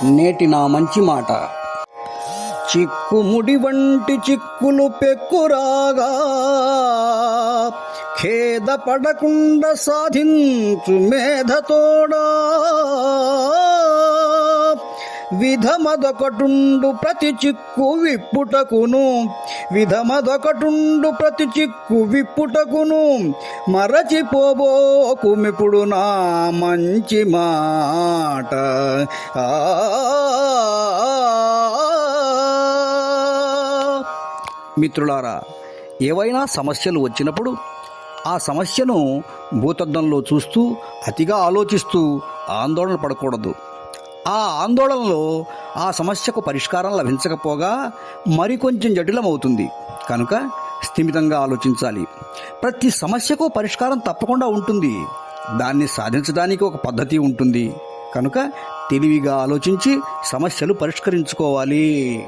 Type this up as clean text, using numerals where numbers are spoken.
నేటి నా మంచి మాట. చిక్కుముడి వంటి చిక్కులు పెక్కురాగా ఖేద పడకుండా సాధించు మేధతోడా. విధమదొకటుండు ప్రతి చిక్కు విప్పుటకును, విధమదొకటుండు ప్రతి చిక్కు విప్పుటకును. మరచిపోబోకుమిప్పుడు నా మంచి మాట. మిత్రులారా, ఏవైనా సమస్యలు వచ్చినప్పుడు ఆ సమస్యను భూతద్దంలో చూస్తూ అతిగా ఆలోచిస్తూ ఆందోళన పడకూడదు. ఆ ఆందోళనలో ఆ సమస్యకు పరిష్కారం లభించకపోగా మరికొంచెం జటిలమవుతుంది. కనుక స్థిమితంగా ఆలోచించాలి. ప్రతి సమస్యకు పరిష్కారం తప్పకుండా ఉంటుంది. దాన్ని సాధించడానికి ఒక పద్ధతి ఉంటుంది. కనుక తెలివిగా ఆలోచించి సమస్యలు పరిష్కరించుకోవాలి.